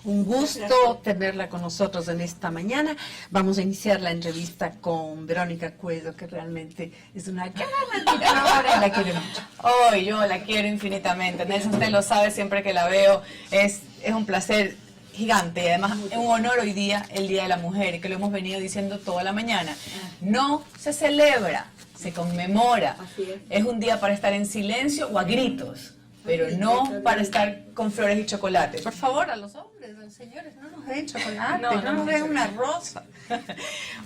Un gusto tenerla con nosotros en esta mañana. Vamos a iniciar la entrevista con Verónica Cuedo, que realmente es una gran admiradora y la quiero mucho. Hoy yo la quiero infinitamente. Nelson, usted lo sabe, siempre que la veo es un placer gigante y además es un honor hoy día, el Día de la Mujer, y que lo hemos venido diciendo toda la mañana. No se celebra, se conmemora. Es un día para estar en silencio o a gritos, pero no para estar con flores y chocolate. Por favor, a los hombres, a los señores, no nos den chocolate, no nos den una rosa.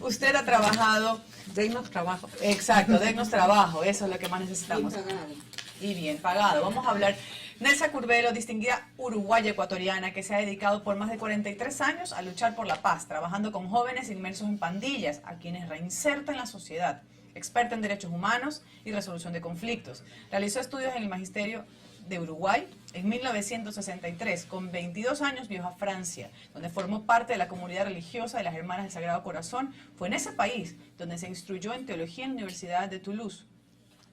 Usted ha trabajado... Denos trabajo. Exacto, denos trabajo, eso es lo que más necesitamos. Bien pagado. Y bien pagado. Vamos a hablar. Nelsa Curbelo, distinguida uruguaya ecuatoriana que se ha dedicado por más de 43 años a luchar por la paz, trabajando con jóvenes inmersos en pandillas, a quienes reinserta en la sociedad. Experta en derechos humanos y resolución de conflictos. Realizó estudios en el Magisterio de Uruguay. En 1963, con 22 años, viajó a Francia, donde formó parte de la comunidad religiosa de las Hermanas del Sagrado Corazón. Fue en ese país donde se instruyó en teología en la Universidad de Toulouse.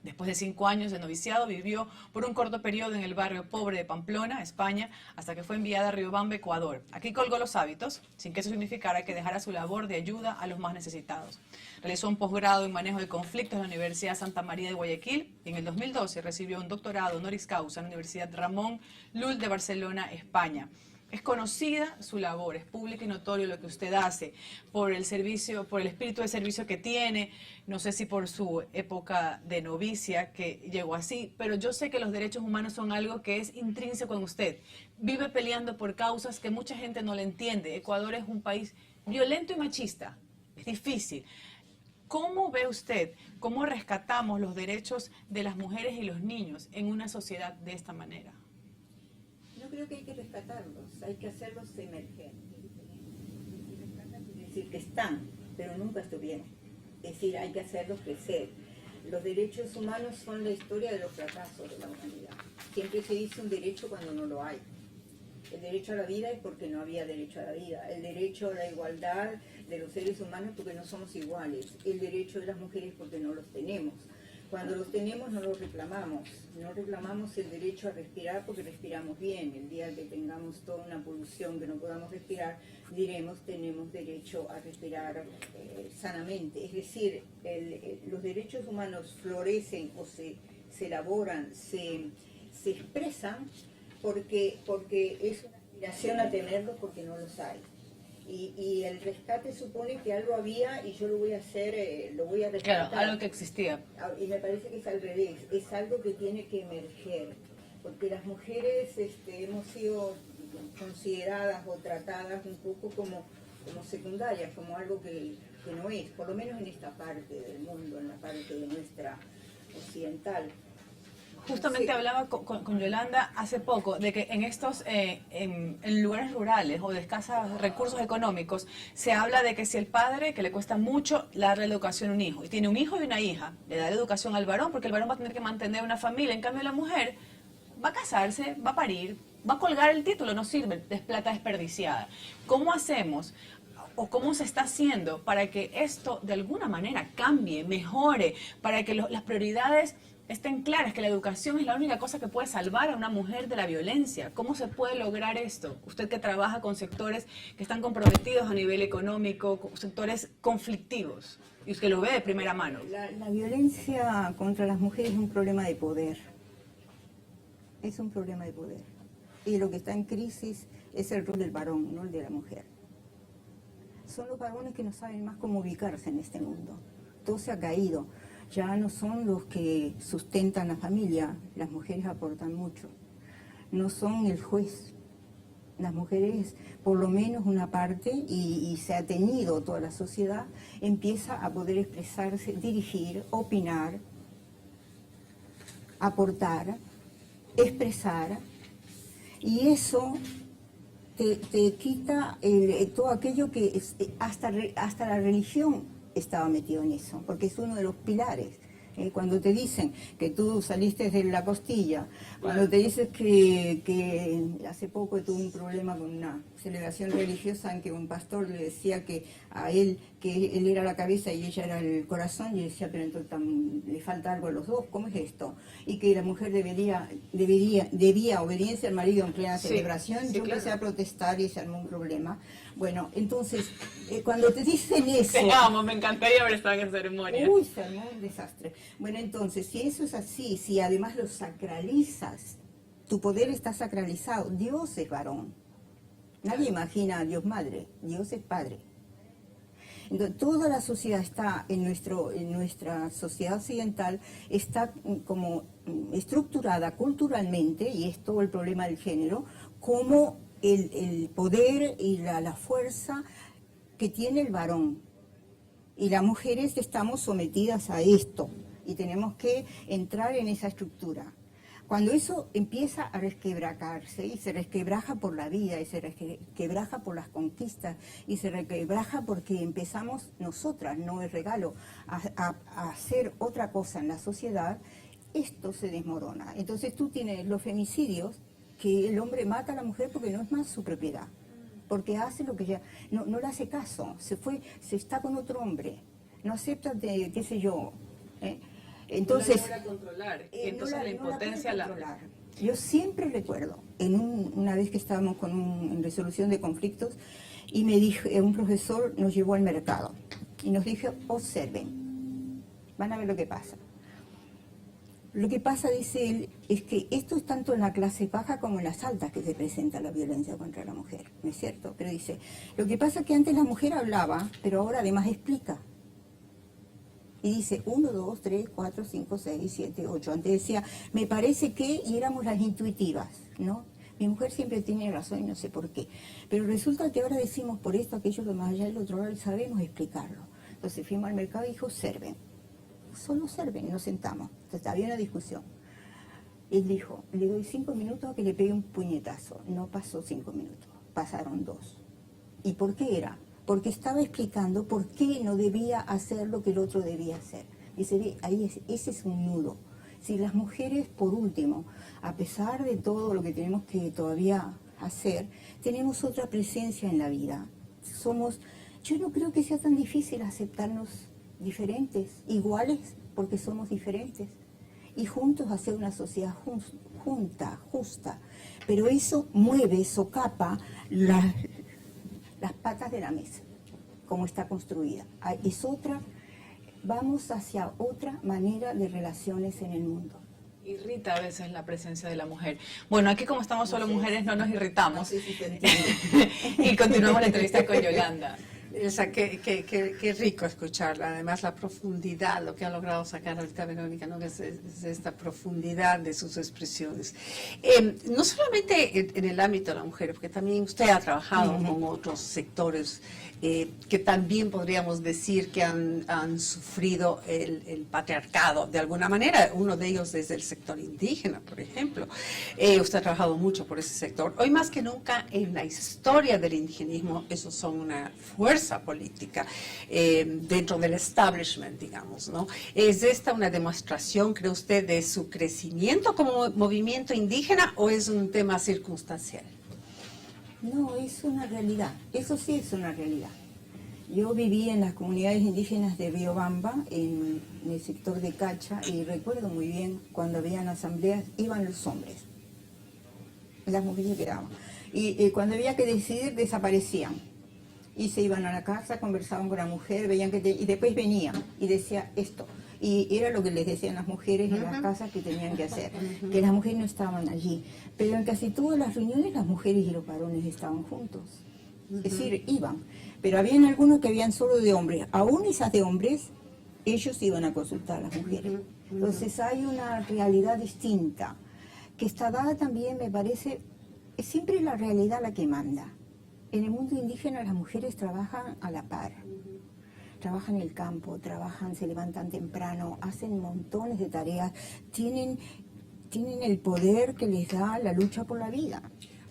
Después de 5 años de noviciado, vivió por un corto periodo en el barrio pobre de Pamplona, España, hasta que fue enviada a Riobamba, Ecuador. Aquí colgó los hábitos, sin que eso significara que dejara su labor de ayuda a los más necesitados. Realizó un posgrado en manejo de conflictos en la Universidad Santa María de Guayaquil y en el 2012 recibió un doctorado honoris causa en la Universidad Ramón Llull de Barcelona, España. Es conocida su labor, es público y notorio lo que usted hace por el servicio, por el espíritu de servicio que tiene, no sé si por su época de novicia que llegó así, pero yo sé que los derechos humanos son algo que es intrínseco en usted. Vive peleando por causas que mucha gente no le entiende. Ecuador es un país violento y machista, es difícil. ¿Cómo ve usted, cómo rescatamos los derechos de las mujeres y los niños en una sociedad de esta manera? Yo creo que hay que rescatarlos, hay que hacerlos emerger. Es decir, que están, pero nunca estuvieron. Es decir, hay que hacerlos crecer. Los derechos humanos son la historia de los fracasos de la humanidad. Siempre se dice un derecho cuando no lo hay. El derecho a la vida es porque no había derecho a la vida. El derecho a la igualdad de los seres humanos porque no somos iguales. El derecho de las mujeres porque no los tenemos. Cuando los tenemos no los reclamamos. No reclamamos el derecho a respirar porque respiramos bien. El día que tengamos toda una polución que no podamos respirar, diremos tenemos derecho a respirar sanamente. Es decir, los derechos humanos florecen o se elaboran, se expresan porque es una aspiración a tenerlos porque no los hay. Y el rescate supone que algo había y yo lo voy a hacer, lo voy a rescatar. Claro, algo que existía. Y me parece que es al revés, es algo que tiene que emerger, porque las mujeres hemos sido consideradas o tratadas un poco como secundarias, como algo que no es, por lo menos en esta parte del mundo, en la parte de nuestra occidental. Justamente sí. Hablaba con Yolanda hace poco de que en estos en lugares rurales o de escasos recursos económicos se habla de que si el padre, que le cuesta mucho darle educación a un hijo, y tiene un hijo y una hija, le da la educación al varón porque el varón va a tener que mantener una familia, en cambio la mujer va a casarse, va a parir, va a colgar el título, no sirve, es plata desperdiciada. ¿Cómo hacemos o cómo se está haciendo para que esto de alguna manera cambie, mejore, para que las prioridades estén claras, que la educación es la única cosa que puede salvar a una mujer de la violencia? ¿Cómo se puede lograr esto? Usted que trabaja con sectores que están comprometidos a nivel económico, con sectores conflictivos, y usted lo ve de primera mano. La violencia contra las mujeres es un problema de poder. Es un problema de poder. Y lo que está en crisis es el rol del varón, no el de la mujer. Son los varones que no saben más cómo ubicarse en este mundo. Todo se ha caído. Ya no son los que sustentan la familia, las mujeres aportan mucho. No son el juez. Las mujeres, por lo menos una parte, y se ha tenido toda la sociedad, empieza a poder expresarse, dirigir, opinar, aportar, expresar, y eso te quita todo aquello que hasta la religión estaba metido en eso, porque es uno de los pilares Cuando te dicen que tú saliste de la costilla, cuando te dices que hace poco tuve un problema con una celebración religiosa en que un pastor le decía que a él, que él era la cabeza y ella era el corazón, y decía, pero entonces le falta algo a los dos, ¿cómo es esto? Y que la mujer debía obediencia al marido en plena celebración. Yo empecé a protestar y se armó un problema. Bueno, entonces, cuando te dicen eso... Te amo, me encantaría haber estado en esa ceremonia. Uy, se armó un desastre. Bueno, entonces, si eso es así, si además lo sacralizas, tu poder está sacralizado, Dios es varón. Nadie imagina a Dios madre, Dios es padre. Entonces, toda la sociedad está, en nuestra sociedad occidental, está como estructurada culturalmente, y es todo el problema del género, como el poder y la fuerza que tiene el varón. Y las mujeres estamos sometidas a esto y tenemos que entrar en esa estructura. Cuando eso empieza a resquebrajarse, y se resquebraja por la vida, y se resquebraja por las conquistas, y se resquebraja porque empezamos nosotras, no es regalo, a hacer otra cosa en la sociedad, esto se desmorona. Entonces tú tienes los femicidios, que el hombre mata a la mujer porque no es más su propiedad, porque hace lo que ya, no le hace caso, se está con otro hombre, no acepta, qué sé yo, Entonces, no la logra controlar, y entonces la impotencia la... Yo siempre recuerdo, una vez que estábamos en resolución de conflictos, y me dijo, un profesor nos llevó al mercado, y nos dijo, observen, van a ver lo que pasa. Lo que pasa, dice él, es que esto es tanto en la clase baja como en las altas que se presenta la violencia contra la mujer, ¿no es cierto? Pero dice, lo que pasa es que antes la mujer hablaba, pero ahora además explica. Y dice 1, 2, 3, 4, 5, 6, 7, 8. Antes decía, me parece que, y éramos las intuitivas, ¿no? Mi mujer siempre tiene razón y no sé por qué. Pero resulta que ahora decimos por esto, aquello, lo más allá del otro lado, y sabemos explicarlo. Entonces fuimos al mercado y dijo, observen. Solo observen, y nos sentamos. Entonces había una discusión. Él dijo, le doy 5 minutos a que le pegue un puñetazo. No pasó 5 minutos, pasaron 2. ¿Y por qué era? Porque estaba explicando por qué no debía hacer lo que el otro debía hacer. Dice, ahí ese es un nudo. Si las mujeres, por último, a pesar de todo lo que tenemos que todavía hacer, tenemos otra presencia en la vida. Yo no creo que sea tan difícil aceptarnos diferentes, iguales, porque somos diferentes, y juntos hacer una sociedad justa. Pero eso mueve, socapa las patas de la mesa, como está construida. Vamos hacia otra manera de relaciones en el mundo. Irrita a veces la presencia de la mujer. Bueno, aquí como estamos solo mujeres no nos irritamos. No sé si te entiendo. Y continuamos la entrevista con Yolanda. Elsa, qué rico escucharla. Además, la profundidad, lo que ha logrado sacar ahorita Verónica, ¿no? Es esta profundidad de sus expresiones. No solamente en el ámbito de la mujer, porque también usted ha trabajado con otros sectores que también podríamos decir que han sufrido el patriarcado de alguna manera. Uno de ellos es el sector indígena, por ejemplo. Usted ha trabajado mucho por ese sector. Hoy más que nunca en la historia del indigenismo, esos son una fuerza política dentro del establishment, digamos, ¿no? ¿Es esta una demostración, cree usted, de su crecimiento como movimiento indígena o es un tema circunstancial? No, es una realidad, eso sí es una realidad. Yo viví en las comunidades indígenas de Riobamba, en el sector de Cacha, y recuerdo muy bien cuando habían asambleas, iban los hombres, las mujeres quedaban. Y cuando había que decidir, desaparecían. Y se iban a la casa, conversaban con la mujer, veían y después venían y decía esto. Y era lo que les decían las mujeres en las casas que tenían que hacer, que las mujeres no estaban allí. Pero en casi todas las reuniones las mujeres y los varones estaban juntos. Es decir, iban. Pero habían algunos que habían solo de hombres. Aún esas de hombres, ellos iban a consultar a las mujeres. Entonces hay una realidad distinta, que está dada también, me parece, es siempre la realidad la que manda. En el mundo indígena las mujeres trabajan a la par. Trabajan en el campo, se levantan temprano, hacen montones de tareas, tienen el poder que les da la lucha por la vida.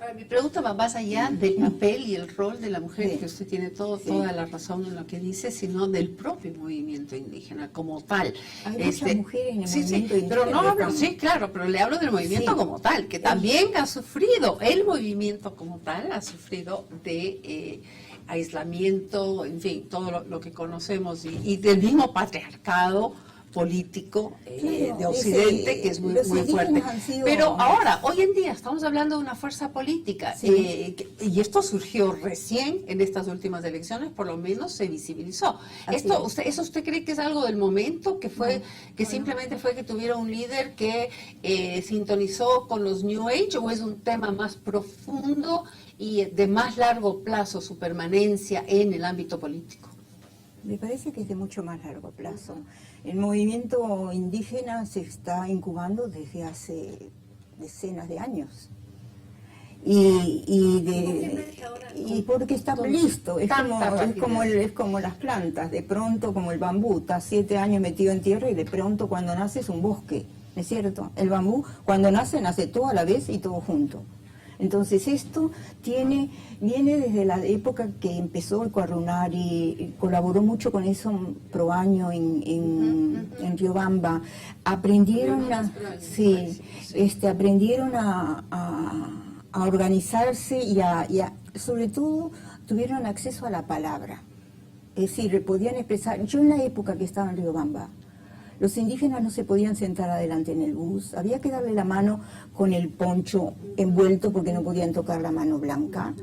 Ahora, mi pregunta va más allá del papel y el rol de la mujer, Sí. que usted tiene toda la razón en lo que dice, sino del propio movimiento indígena como tal. Hay muchas mujeres en el sí, movimiento sí, pero indígena no que hablo, están- sí, claro, pero le hablo del movimiento Sí. como tal, que también ha sufrido, el movimiento como tal ha sufrido de aislamiento, en fin, todo lo que conocemos y del mismo patriarcado político Claro, de Occidente, ese- que es muy, los muy indígenas fuerte. han sido- Pero ahora, hoy en día, estamos hablando de una fuerza política, Sí. y esto surgió recién en estas últimas elecciones, por lo menos se visibilizó. Así Esto, es. ¿Eso usted cree que es algo del momento, que fue, que simplemente fue que tuviera un líder que sintonizó con los New Age, o es un tema más profundo y de más largo plazo, su permanencia en el ámbito político? Me parece que es de mucho más largo plazo. El movimiento indígena se está incubando desde hace decenas de años. Y porque está listo, es como las plantas, de pronto como el bambú, está 7 años metido en tierra y de pronto cuando nace es un bosque, ¿no es cierto? El bambú cuando nace todo a la vez y todo junto. Entonces esto viene desde la época que empezó el Coarrunari, colaboró mucho con eso Proaño en Riobamba. Aprendieron aprendieron a organizarse y sobre todo tuvieron acceso a la palabra. Es decir, podían expresar. Yo en la época que estaba en Riobamba, los indígenas no se podían sentar adelante en el bus, había que darle la mano con el poncho envuelto porque no podían tocar la mano blanca.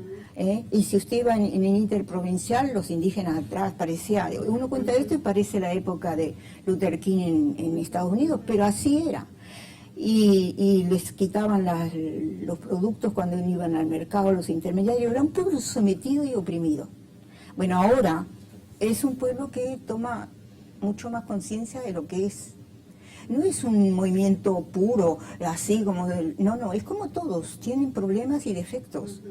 Y si usted iba en el interprovincial, los indígenas atrás, parecía, uno cuenta esto y parece la época de Luther King en Estados Unidos, pero así era. Y les quitaban los productos cuando iban al mercado, los intermediarios, era un pueblo sometido y oprimido. Bueno, ahora es un pueblo que toma mucho más conciencia de lo que es. No es un movimiento puro, así como no, es como todos, tienen problemas y defectos,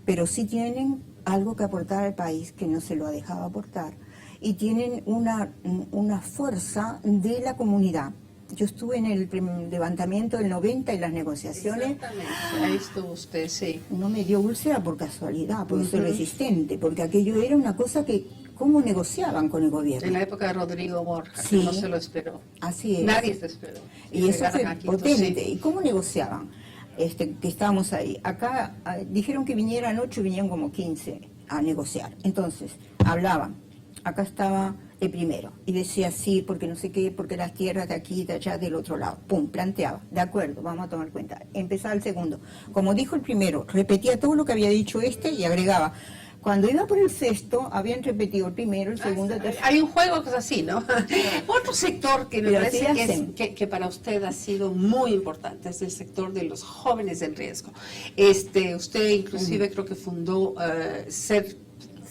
pero sí tienen algo que aportar al país que no se lo ha dejado aportar, y tienen una fuerza de la comunidad. Yo estuve en el levantamiento del 90 y las negociaciones. Exactamente, ahí estuvo usted, sí. No me dio úlcera por casualidad, porque soy resistente, porque aquello era una cosa que, ¿cómo negociaban con el gobierno? En la época de Rodrigo Borja, Sí. que no se lo esperó. Así es. Nadie se esperó. Y eso fue Llegaron aquí, potente. entonces, sí. ¿Y cómo negociaban? Que estábamos ahí. Acá dijeron que vinieran 8 y vinieron como 15 a negociar. Entonces, hablaban. Acá estaba el primero. Y decía sí, porque no sé qué, porque las tierras de aquí, de allá, del otro lado. Pum, planteaba. De acuerdo, vamos a tomar cuenta. Empezaba el segundo. Como dijo el primero, repetía todo lo que había dicho y agregaba. Cuando iba por el sexto, habían repetido el primero, el segundo, el tercero. Hay un juego que es así, ¿no? Otro sector que me Pero parece así que, hacen. que para usted ha sido muy importante es el sector de los jóvenes en riesgo. Usted inclusive creo que fundó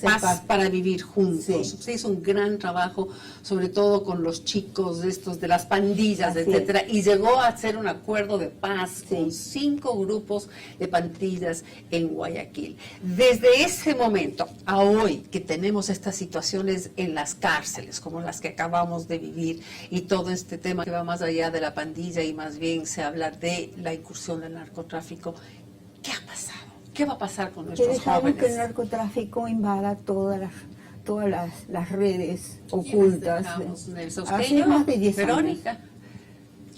Paz para Vivir Juntos. Sí. Usted hizo un gran trabajo, sobre todo con los chicos de las pandillas, Así etcétera, y llegó a hacer un acuerdo de paz Sí. con 5 grupos de pandillas en Guayaquil. Desde ese momento a hoy, que tenemos estas situaciones en las cárceles, como las que acabamos de vivir, y todo este tema que va más allá de la pandilla y más bien se habla de la incursión del narcotráfico, ¿qué ha pasado? ¿Qué va a pasar con Que nuestros dejamos que el jóvenes? narcotráfico invada todas las redes ocultas. Dejamos, Nelson Hace Osqueño, más de 10 años. Verónica.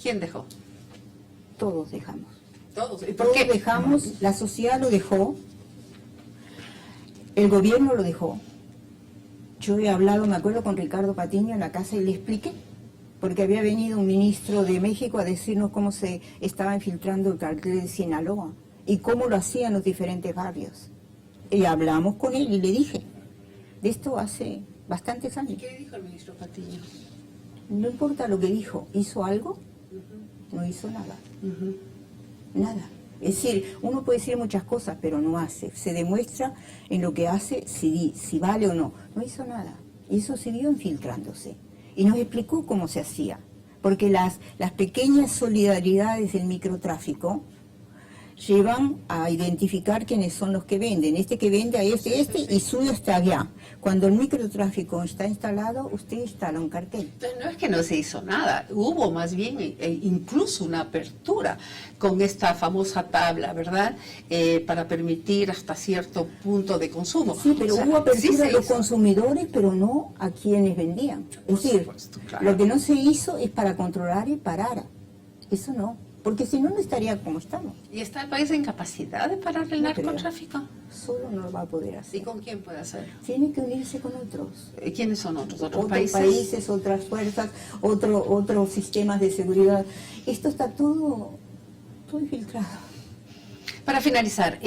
¿Quién dejó? Todos dejamos. Todos. ¿Y por Todos qué? dejamos, la sociedad lo dejó, el gobierno lo dejó. Yo he hablado, me acuerdo, con Ricardo Patiño en la casa y le expliqué, porque había venido un ministro de México a decirnos cómo se estaba infiltrando el cartel de Sinaloa y cómo lo hacían los diferentes barrios. Y hablamos con él y le dije, de esto hace bastantes ¿Y años. qué dijo el ministro Patiño? No importa lo que dijo, ¿hizo algo? No hizo nada. Nada. Es decir, uno puede decir muchas cosas, pero no hace. Se demuestra en lo que hace si vale o no. No hizo nada. Y eso siguió infiltrándose. Y nos explicó cómo se hacía. Porque las pequeñas solidaridades del microtráfico llevan a identificar quiénes son los que venden. Este que vende a este, y suyo está allá. Cuando el microtráfico está instalado, usted instala un cartel. Entonces, no es que no se hizo nada, hubo más bien incluso una apertura con esta famosa tabla, ¿verdad? Para permitir hasta cierto punto de consumo. Sí, pero O sea, hubo apertura sí se a los hizo. consumidores, pero no a quienes vendían. Es Por decir, supuesto, claro. lo que no se hizo es para controlar y parar. Eso no, porque si no, no estaría como estamos. ¿Y está el país en capacidad de parar el No creo. narcotráfico? Solo no lo va a poder ¿Y hacer. con quién puede hacerlo? Tiene que unirse con otros. ¿Quiénes son otros Otros países? países, otras fuerzas, otros sistemas de seguridad. Esto está todo infiltrado. Para finalizar,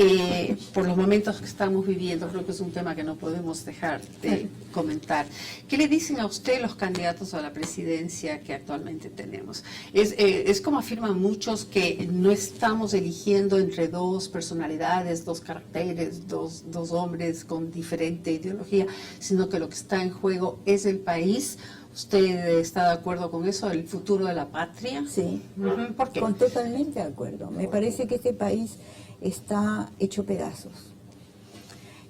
por los momentos que estamos viviendo, creo que es un tema que no podemos dejar de comentar. ¿Qué le dicen a usted los candidatos a la presidencia que actualmente tenemos? Es como afirman muchos que no estamos eligiendo entre dos personalidades, dos caracteres, dos hombres con diferente ideología, sino que lo que está en juego es el país. ¿Usted está de acuerdo con eso, el futuro de la patria? Sí, Ujú, ¿por qué? totalmente de acuerdo. Me parece que este país está hecho pedazos.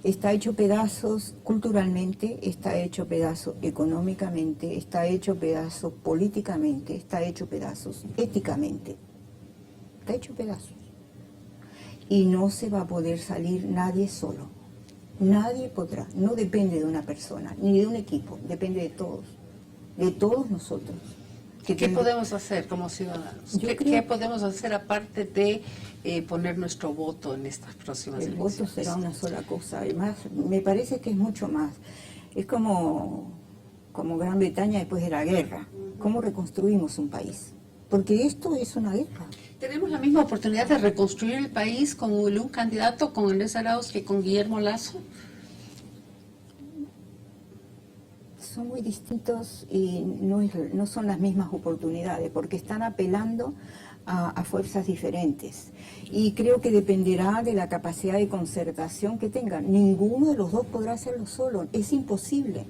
Está hecho pedazos culturalmente, está hecho pedazos económicamente, está hecho pedazos políticamente, está hecho pedazos éticamente. Está hecho pedazos. Y no se va a poder salir nadie solo. Nadie podrá. No depende de una persona, ni de un equipo, depende de todos nosotros. ¿Qué podemos hacer como ciudadanos? Yo creo- ¿Qué podemos hacer aparte de poner nuestro voto en estas próximas El elecciones? voto será una sola cosa. Además, me parece que es mucho más. Es como Gran Bretaña después de la guerra. ¿Cómo reconstruimos un país? Porque esto es una guerra. ¿Tenemos la misma oportunidad de reconstruir el país con un candidato, con Andrés Arauz, que con Guillermo Lasso? Son muy distintos y no son las mismas oportunidades, porque están apelando a fuerzas diferentes. Y creo que dependerá de la capacidad de concertación que tengan. Ninguno de los dos podrá hacerlo solo. Es imposible.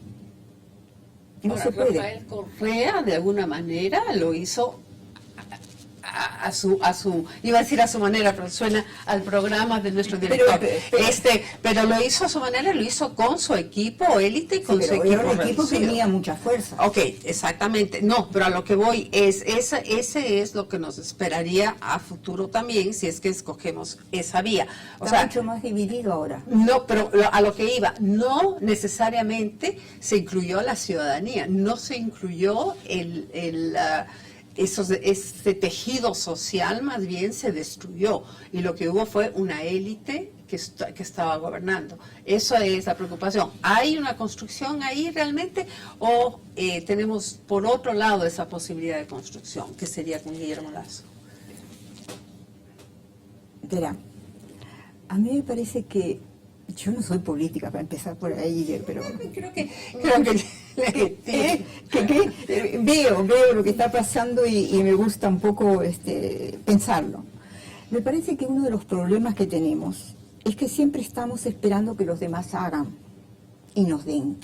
No Ahora, se puede. Rafael Correa, de alguna manera, lo hizo a su, iba a decir a su manera, pero suena al programa de nuestro director. Pero lo hizo a su manera, lo hizo con su equipo élite y con Sí, su pero equipo era un equipo que reducido. tenía mucha fuerza. Ok, exactamente. No, pero a lo que voy ese es lo que nos esperaría a futuro también, si es que escogemos esa vía. O Está sea, mucho más dividido ahora. no, pero a lo que iba, no necesariamente se incluyó la ciudadanía, no se incluyó ese tejido social, más bien se destruyó, y lo que hubo fue una élite que estaba gobernando. Eso es la preocupación. ¿Hay una construcción ahí realmente o tenemos por otro lado esa posibilidad de construcción, que sería con Guillermo Lasso? Verá, a mí me parece que yo no soy política, para empezar por ahí, pero Creo que veo lo que está pasando y me gusta un poco pensarlo. Me parece que uno de los problemas que tenemos es que siempre estamos esperando que los demás hagan y nos den.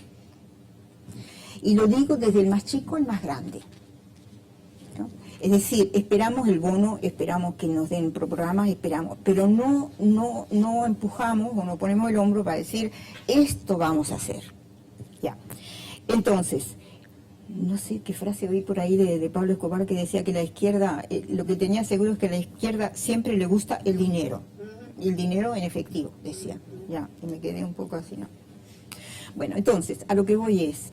Y lo digo desde el más chico al más grande, ¿no? Es decir, esperamos el bono, esperamos que nos den programas, esperamos, pero no empujamos o no ponemos el hombro para decir, esto vamos a hacer. Ya. Entonces, no sé qué frase oí por ahí de Pablo Escobar que decía que la izquierda, lo que tenía seguro es que a la izquierda siempre le gusta el dinero. Y el dinero en efectivo, decía. Ya, y me quedé un poco así, ¿no? Bueno, entonces, a lo que voy es,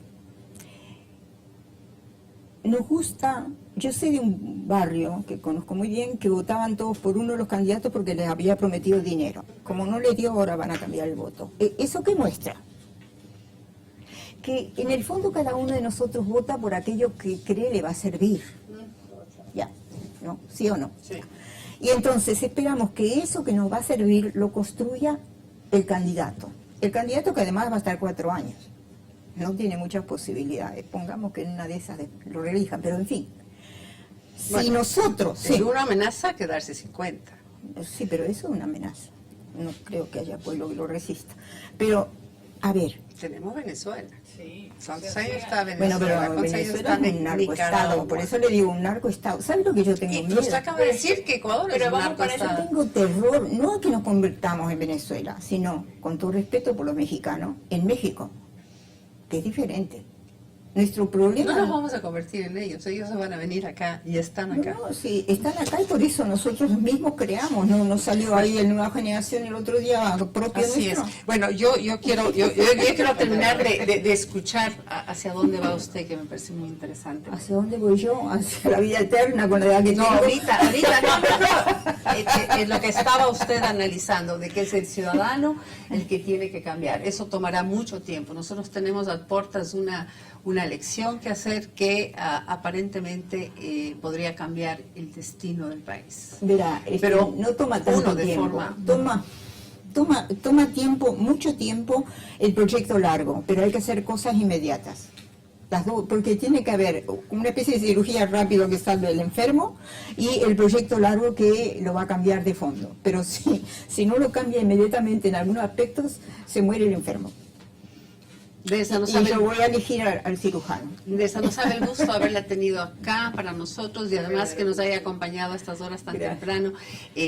nos gusta, yo sé de un barrio que conozco muy bien que votaban todos por uno de los candidatos porque les había prometido dinero. Como no le dio, ahora van a cambiar el voto. ¿Eso qué muestra? Que en el fondo cada uno de nosotros vota por aquello que cree le va a servir. Ya, ¿no? ¿Sí o no? Sí. Y entonces esperamos que eso que nos va a servir lo construya el candidato. El candidato que además va a estar 4 años. No tiene muchas posibilidades. Pongamos que en una de esas lo reelijan, pero en fin. Si Bueno, nosotros... Es Sí, una amenaza quedarse 50. sí, pero eso es una amenaza. No creo que haya pueblo que lo resista. Pero A ver, Tenemos Venezuela. Sí. ¿Cuántos sí, años sí. está bueno, Venezuela? pero ¿Cuántos años Venezuela está es un narcoestado, Nicaragua? por eso le digo un narcoestado. ¿Sabes lo que yo tengo Y miedo? usted acaba de decir que Ecuador Pero es un vamos para eso, Yo narcoestado. tengo terror, no a que nos convirtamos en Venezuela, sino, con todo respeto por los mexicanos, en México, que es diferente. Nuestro problema... No nos vamos a convertir en ellos se van a venir acá y están acá. No, sí, están acá y por eso nosotros mismos creamos, no nos salió ahí el Nueva Generación el otro día propio Así es. nuestro. Bueno, yo quiero terminar de escuchar hacia dónde va usted, que me parece muy interesante. ¿Hacia dónde voy yo? Hacia la vida eterna con la edad que No, tengo. ahorita no. Es lo que estaba usted analizando, de que es el ciudadano el que tiene que cambiar. Eso tomará mucho tiempo. Nosotros tenemos a puertas una elección que hacer que aparentemente podría cambiar el destino del país. Verá, Pero no toma uno tanto de tiempo. forma- Toma tiempo, mucho tiempo el proyecto largo, pero hay que hacer cosas inmediatas. Las dos, porque tiene que haber una especie de cirugía rápido que salve al enfermo y el proyecto largo que lo va a cambiar de fondo. Pero si no lo cambia inmediatamente en algunos aspectos, se muere el enfermo. De esa no Y sabe yo voy a elegir al cirujano. De esa no sabe el gusto de haberla tenido acá para nosotros y además que nos haya acompañado a estas horas tan Gracias. temprano.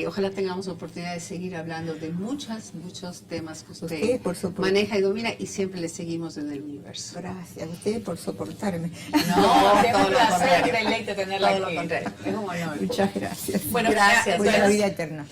Ojalá tengamos oportunidad de seguir hablando de muchos temas que usted Ustedes por soportar. maneja y domina y siempre le seguimos en el universo. Gracias a ustedes por soportarme. No, es todo un lo placer, contrario. un deleite tenerla Todo aquí. lo contrario. Es un honor. Muchas gracias. Bueno, Gracias. Por la vida eterna.